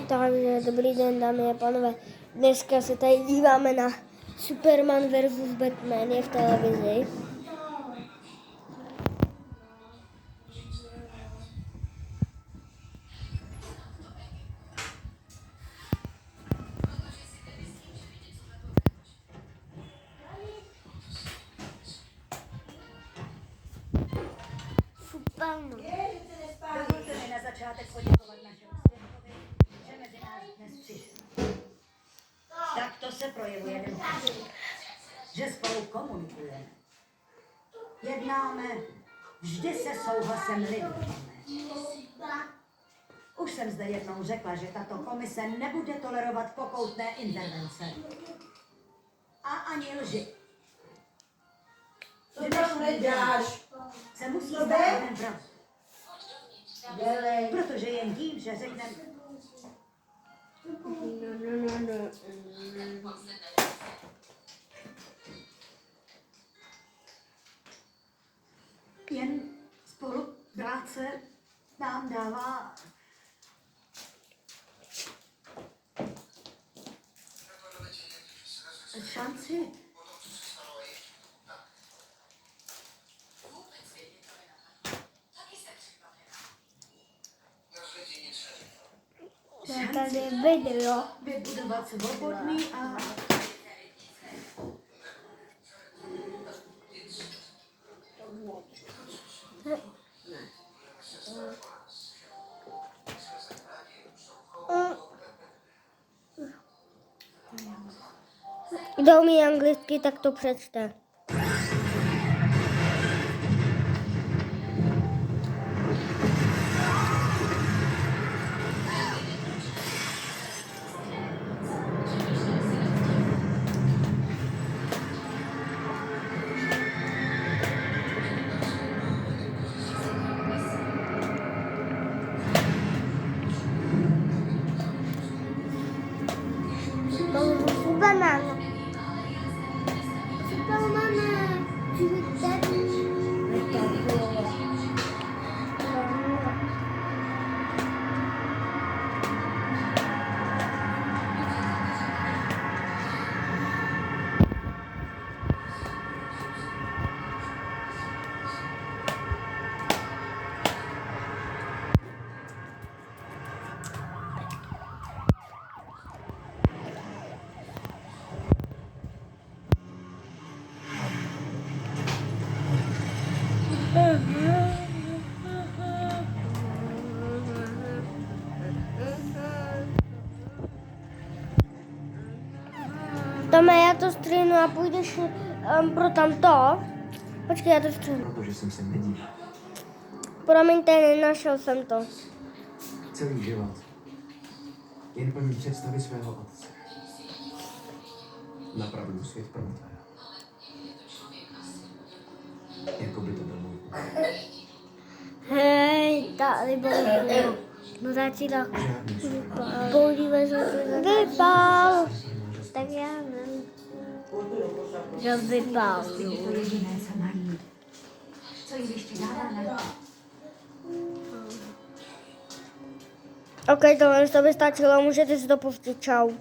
Takže dobrý den, dámy a pánové. Dneska se tady díváme na Superman versus Batman, je v televizi. Superman. Dovolte mi na začátek poděkovat našemu světkovi, že mezi nás dnes přišel. Takto se projevuje demokracie, že spolu komunikujeme. Jednáme vždy se souhlasem lidu. Už jsem zde jednou řekla, že tato komise nebude tolerovat pokoutné intervence. A ani lži. Co tam neděláš? Se musí stát jeden pravdu. Protože jen tím, že řekneme... Jen spolupráce nám dává šanci. Tady je video. Vybudovat svobodný a... Kdo umí anglicky, tak to přečte. Superman. Superman. Tome, já to stříhnu a půjdeš pro tamto. Počkej, já to stříhnu. Protože jsem se nedíval. Promiňte, nenašel jsem to. Celý život. Jen plní představy svého otce. Napravdu svět pro mrtvé. Jako by to byl můj úkol. Hej, tady byl. No začíná. Žádný super. Podívej se, vypal. Tak já nevím. Že vypal. To jediné, co mají. Co jim ještě dává na OK, tohle by stačilo, můžete si to pustit, čau.